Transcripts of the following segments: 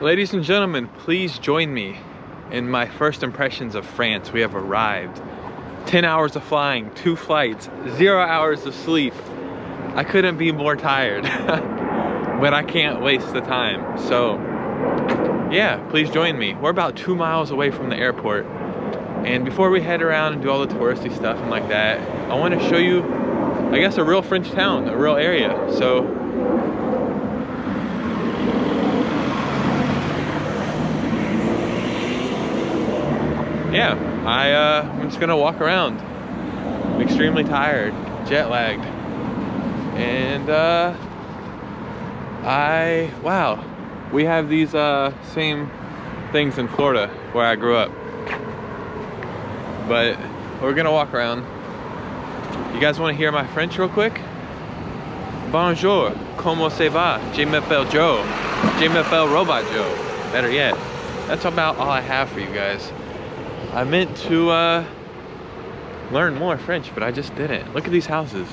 Ladies and gentlemen, please join me in my first impressions of France. We have arrived. 10 hours of flying, 2 flights, 0 hours of sleep. I couldn't be more tired, but I can't waste the time. So yeah, please join me. We're about 2 miles away from the airport. And before we head around and do all the touristy stuff and like that, I want to show you, I guess, a real French town, a real area. So yeah, I'm just gonna walk around. I'm extremely tired, jet lagged, and wow, we have these same things in Florida where I grew up, but we're gonna walk around. You guys want to hear my French real quick? Bonjour, comment ça va? Je m'appelle Joe. Je m'appelle Robot Joe. Better yet, that's about all I have for you guys. I meant to learn more French, but I just didn't. Look at these houses.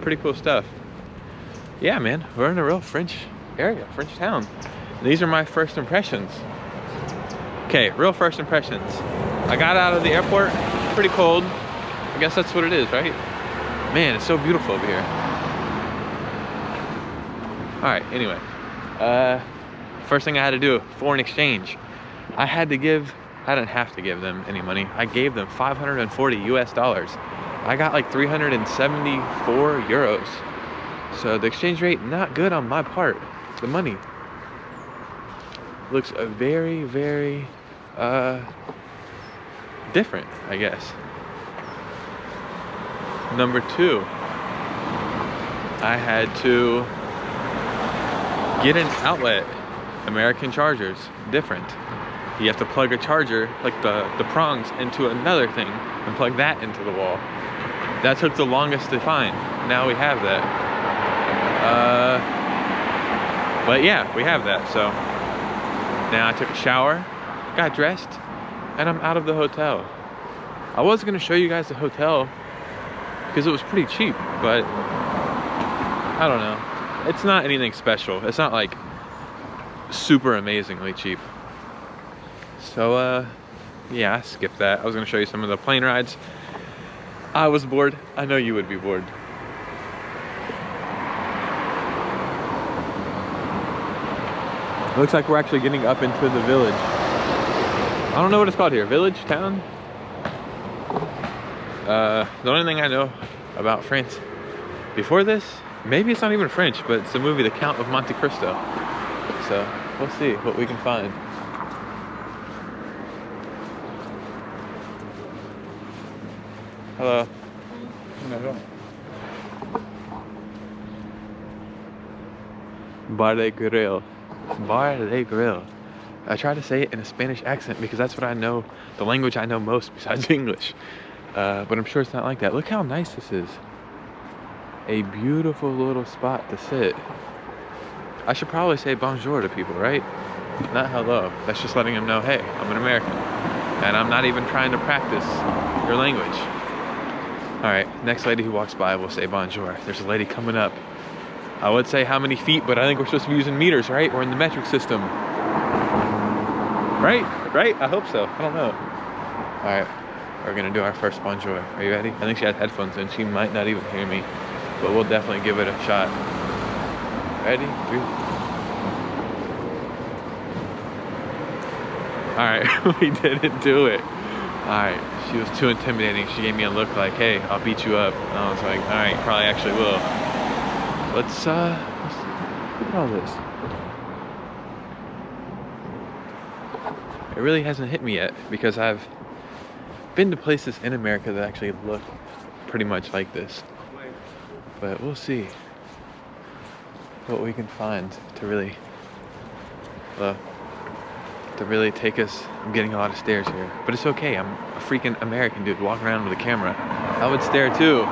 Pretty cool stuff. Yeah, man, we're in a real French area, French town. These are my first impressions. Okay, real first impressions. I got out of the airport, pretty cold. I guess that's what it is, right? Man, it's so beautiful over here. All right, anyway. First thing I had to do, foreign exchange. I didn't have to give them any money. I gave them 540 US dollars. I got like 374 euros. So the exchange rate, not good on my part. The money looks very, very different, I guess. Number 2, I had to get an outlet. American chargers, different. You have to plug a charger, like the prongs, into another thing and plug that into the wall. That took the longest to find. Now we have that. But yeah, we have that. So now I took a shower, got dressed, and I'm out of the hotel. I was gonna show you guys the hotel because it was pretty cheap, but I don't know. It's not anything special. It's not like super amazingly cheap. So yeah, I skipped that. I was gonna show you some of the plane rides. I was bored. I know you would be bored. Looks like we're actually getting up into the village. I don't know what it's called here. Village? Town? The only thing I know about France before this, maybe it's not even French, but it's the movie The Count of Monte Cristo. So we'll see what we can find. Hello. Bar de Grill. Bar de Grill. I try to say it in a Spanish accent because that's what I know, the language I know most besides English. But I'm sure it's not like that. Look how nice this is. A beautiful little spot to sit. I should probably say bonjour to people, right? Not hello. That's just letting them know, hey, I'm an American. And I'm not even trying to practice your language. All right, next lady who walks by will say bonjour. There's a lady coming up. I would say how many feet, but I think we're supposed to be using meters, right? We're in the metric system. Right? Right? I hope so. I don't know. All right, we're gonna do our first bonjour. Are you ready? I think she has headphones in. She might not even hear me, but we'll definitely give it a shot. Ready? 3. All right, we didn't do it. All right, she was too intimidating. She gave me a look like, hey, I'll beat you up. And I was like, all right, probably actually will. Let's look at all this. It really hasn't hit me yet because I've been to places in America that actually look pretty much like this. But we'll see what we can find to really take us. I'm getting a lot of stares here, but it's okay. I'm a freaking American dude walking around with a camera. I would stare too.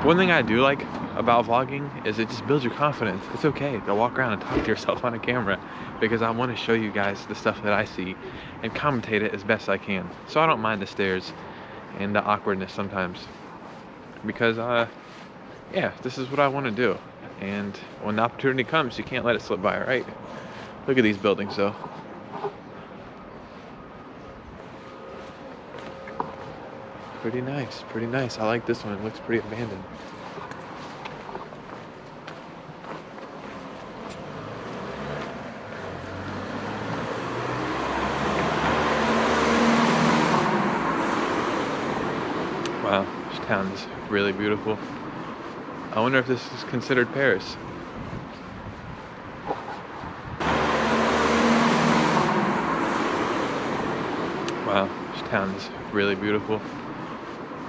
One thing I do like about vlogging is it just builds your confidence. It's okay to walk around and talk to yourself on a camera because I want to show you guys the stuff that I see and commentate it as best I can. So I don't mind the stares and the awkwardness sometimes because yeah, this is what I want to do. And when the opportunity comes, you can't let it slip by, right? Look at these buildings, though. Pretty nice, pretty nice. I like this one. It looks pretty abandoned. Wow, this town is really beautiful. I wonder if this is considered Paris. Wow, this town is really beautiful.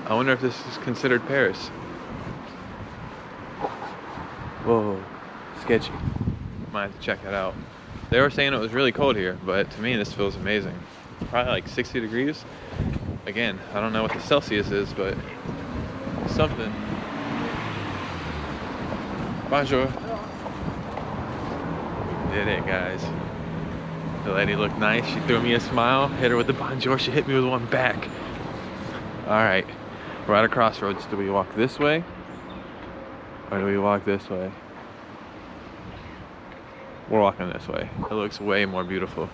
I wonder if this is considered Paris. Whoa, sketchy. Might have to check that out. They were saying it was really cold here, but to me this feels amazing. Probably like 60 degrees. Again, I don't know what the Celsius is, but something. Bonjour. We did it, guys. The lady looked nice. She threw me a smile. Hit her with the bonjour. She hit me with one back. All right, we're at a crossroads. Do we walk this way or do we walk this way? We're walking this way. It looks way more beautiful.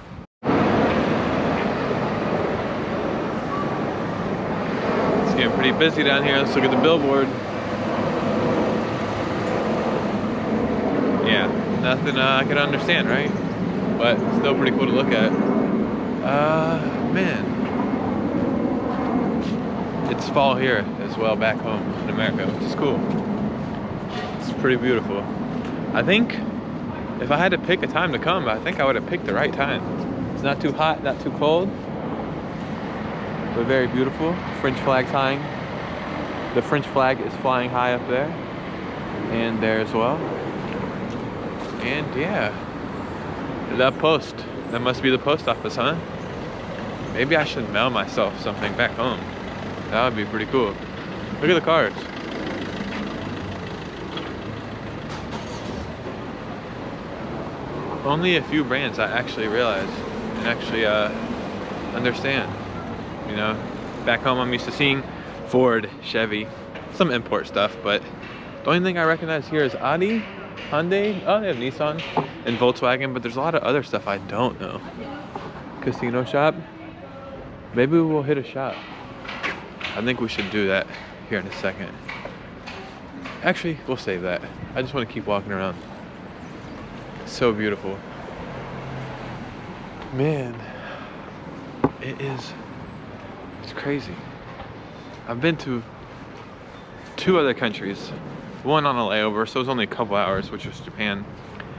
It's getting pretty busy down here. Let's look at the billboard. Yeah, nothing I could understand, right? But still pretty cool to look at. Man. It's fall here as well back home in America, which is cool. It's pretty beautiful. I think if I had to pick a time to come, I think I would have picked the right time. It's not too hot, not too cold, but very beautiful. French flag's flying. The French flag is flying high up there and there as well. And yeah, that post, that must be the post office, huh? Maybe I should mail myself something back home. That would be pretty cool. Look at the cars. Only a few brands I actually realize and actually understand. You know, back home I'm used to seeing Ford, Chevy, some import stuff, but the only thing I recognize here is Audi, Hyundai, oh they have Nissan, and Volkswagen, but there's a lot of other stuff I don't know. Casino shop. Maybe we'll hit a shop. I think we should do that here in a second. Actually, we'll save that. I just want to keep walking around. It's so beautiful. Man, it's crazy. I've been to 2 other countries. One on a layover, so it was only a couple hours, which was Japan.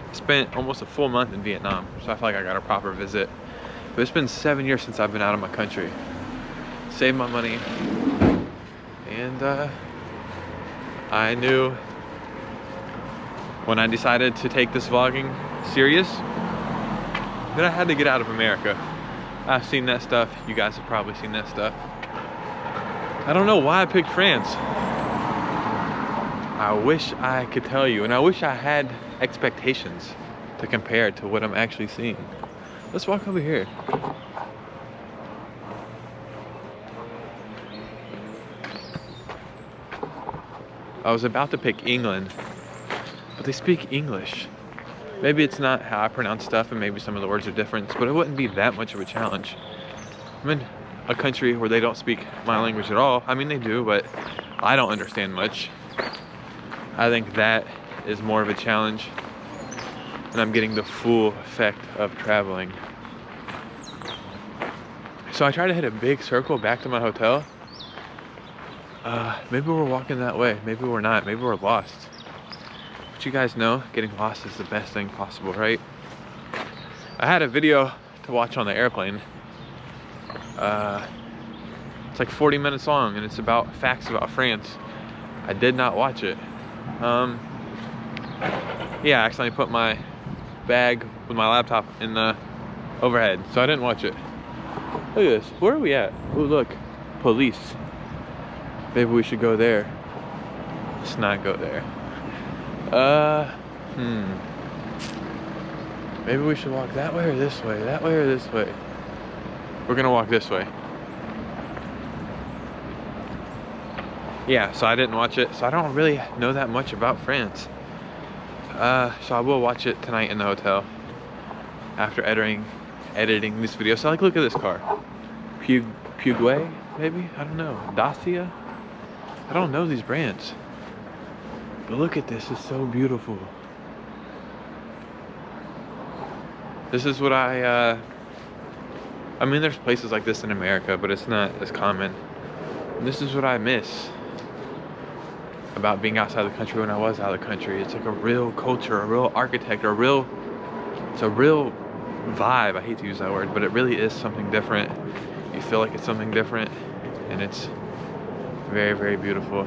I spent almost a full month in Vietnam, so I feel like I got a proper visit. But it's been 7 years since I've been out of my country. Saved my money. And I knew when I decided to take this vlogging serious that I had to get out of America. I've seen that stuff. You guys have probably seen that stuff. I don't know why I picked France. I wish I could tell you, and I wish I had expectations to compare to what I'm actually seeing. Let's walk over here. I was about to pick England, but they speak English. Maybe it's not how I pronounce stuff, and maybe some of the words are different, but it wouldn't be that much of a challenge. I'm in a country where they don't speak my language at all. I mean, they do, but I don't understand much. I think that is more of a challenge, and I'm getting the full effect of traveling. So I try to hit a big circle back to my hotel. Maybe we're walking that way. Maybe we're not. Maybe we're lost. But you guys know, getting lost is the best thing possible, right? I had a video to watch on the airplane. It's like 40 minutes long, and it's about facts about France. I did not watch it. Yeah, I accidentally put my bag with my laptop in the overhead, so I didn't watch it. Look at this. Where are we at? Oh, look. Police. Maybe we should go there. Let's not go there. Maybe we should walk that way or this way? That way or this way? We're gonna walk this way. yeah, so I didn't watch it, so I don't really know that much about France. So I will watch it tonight in the hotel after editing this video. So like, look at this car, Puget, maybe, I don't know, Dacia. I don't know these brands, but look at this, it's so beautiful. This is what I mean, there's places like this in America, but it's not as common. And this is what I miss about being outside the country when I was out of the country. It's like a real culture, a real architecture, it's a real vibe. I hate to use that word, but it really is something different. You feel like it's something different, and it's very, very beautiful.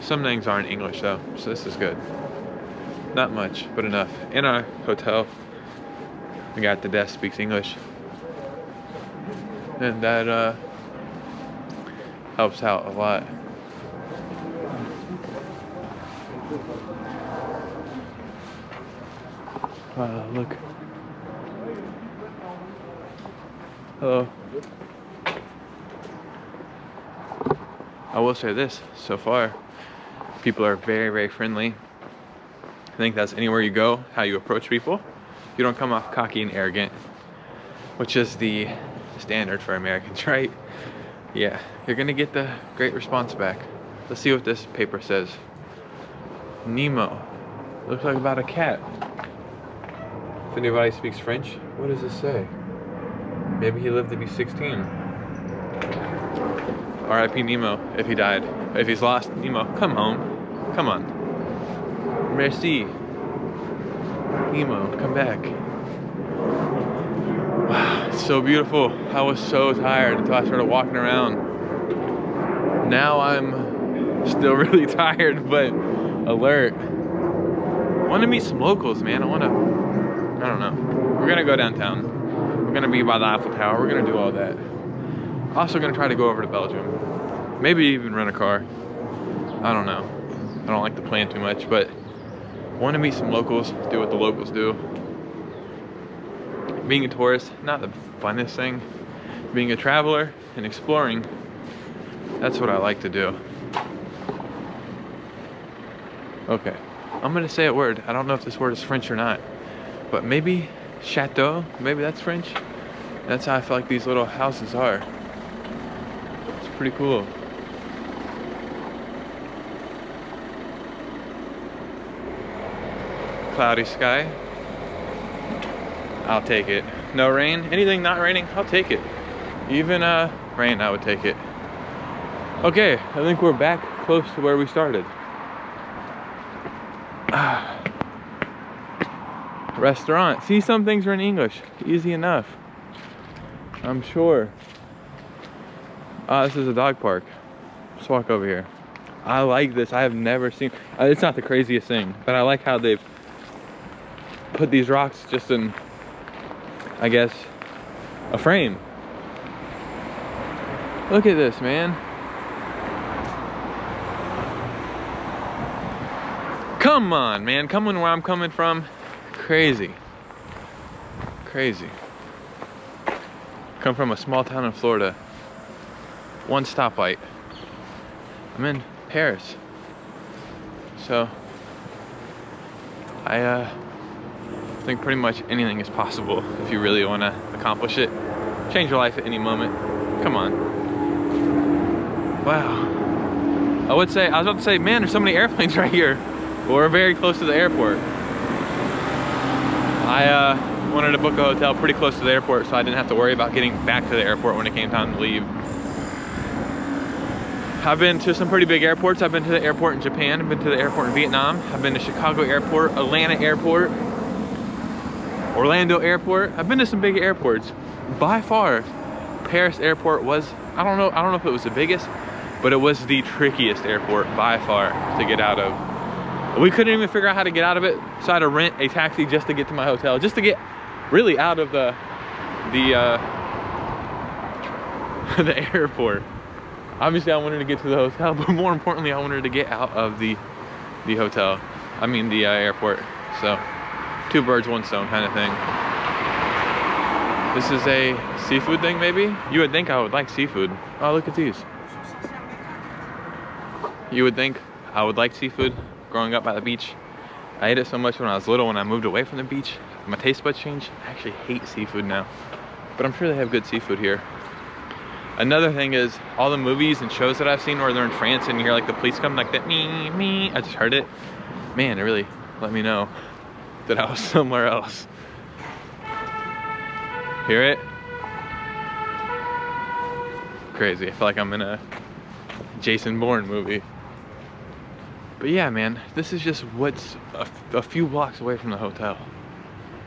Some things aren't English though, so this is good. Not much, but enough. In our hotel, the guy at the desk speaks English, and that helps out a lot. Wow, look. Hello. I will say this, so far, people are very, very friendly. I think that's anywhere you go, how you approach people. You don't come off cocky and arrogant, which is the standard for Americans, right? Yeah, you're gonna get the great response back. Let's see what this paper says. Nemo. Looks like about a cat. If anybody speaks French, what does this say? Maybe he lived to be 16. R.I.P. Nemo, if he died. If he's lost, Nemo, come home. Come on. Merci. Nemo, come back. Wow, it's so beautiful. I was so tired until I started walking around. Now I'm still really tired, but alert. I want to meet some locals, man. I don't know. We're gonna go downtown. We're gonna be by the Eiffel Tower. We're gonna do all that. Also gonna try to go over to Belgium. Maybe even rent a car. I don't know. I don't like to plan too much, but I want to meet some locals, do what the locals do. Being a tourist, not the funnest thing. Being a traveler and exploring, that's what I like to do. Okay, I'm gonna say a word. I don't know if this word is French or not, but maybe chateau, maybe that's French. That's how I feel like these little houses are. It's pretty cool. Cloudy sky. I'll take it. No rain, anything not raining, I'll take it. Even rain, I would take it. Okay, I think we're back close to where we started. Restaurant. See, some things are in English. Easy enough, I'm sure. This is a dog park. Let's walk over here. I like this. I have never seen, it's not the craziest thing, but I like how they've put these rocks just in, I guess, a frame. Look at this, man. Come on, man. Coming where I'm coming from. Crazy. Crazy. Come from a small town in Florida. One stoplight. I'm in Paris. So, I think pretty much anything is possible if you really want to accomplish it. Change your life at any moment. Come on. Wow. I was about to say, man, there's so many airplanes right here. We're very close to the airport. I wanted to book a hotel pretty close to the airport so I didn't have to worry about getting back to the airport when it came time to leave. I've been to some pretty big airports. I've been to the airport in Japan. I've been to the airport in Vietnam. I've been to Chicago Airport, Atlanta Airport, Orlando Airport. I've been to some big airports. By far, Paris Airport was, I don't know if it was the biggest, but it was the trickiest airport by far to get out of. We couldn't even figure out how to get out of it, so I had to rent a taxi just to get to my hotel, just to get really out of the airport. Obviously, I wanted to get to the hotel, but more importantly, I wanted to get out of the hotel. I mean, the airport. So, two birds, one stone kind of thing. This is a seafood thing, maybe? You would think I would like seafood. Oh, look at these. You would think I would like seafood growing up by the beach. I ate it so much when I was little. When I moved away from the beach, my taste buds changed. I actually hate seafood now. But I'm sure they have good seafood here. Another thing is, all the movies and shows that I've seen where they're in France and you hear like the police come like that, me, I just heard it. Man, it really let me know that I was somewhere else. Hear it? Crazy, I feel like I'm in a Jason Bourne movie. But yeah, man, this is just what's a few blocks away from the hotel.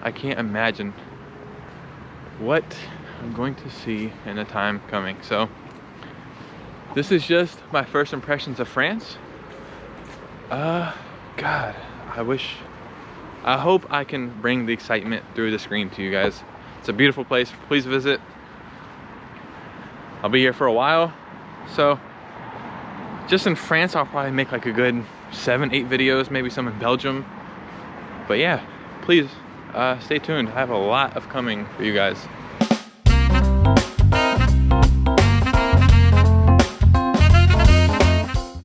I can't imagine what I'm going to see in the time coming. So this is just my first impressions of France. God, I hope I can bring the excitement through the screen to you guys. It's a beautiful place. Please visit. I'll be here for a while. So just in France, I'll probably make like a good 7-8 videos, maybe some in Belgium. But yeah, please stay tuned. I have a lot of coming for you guys.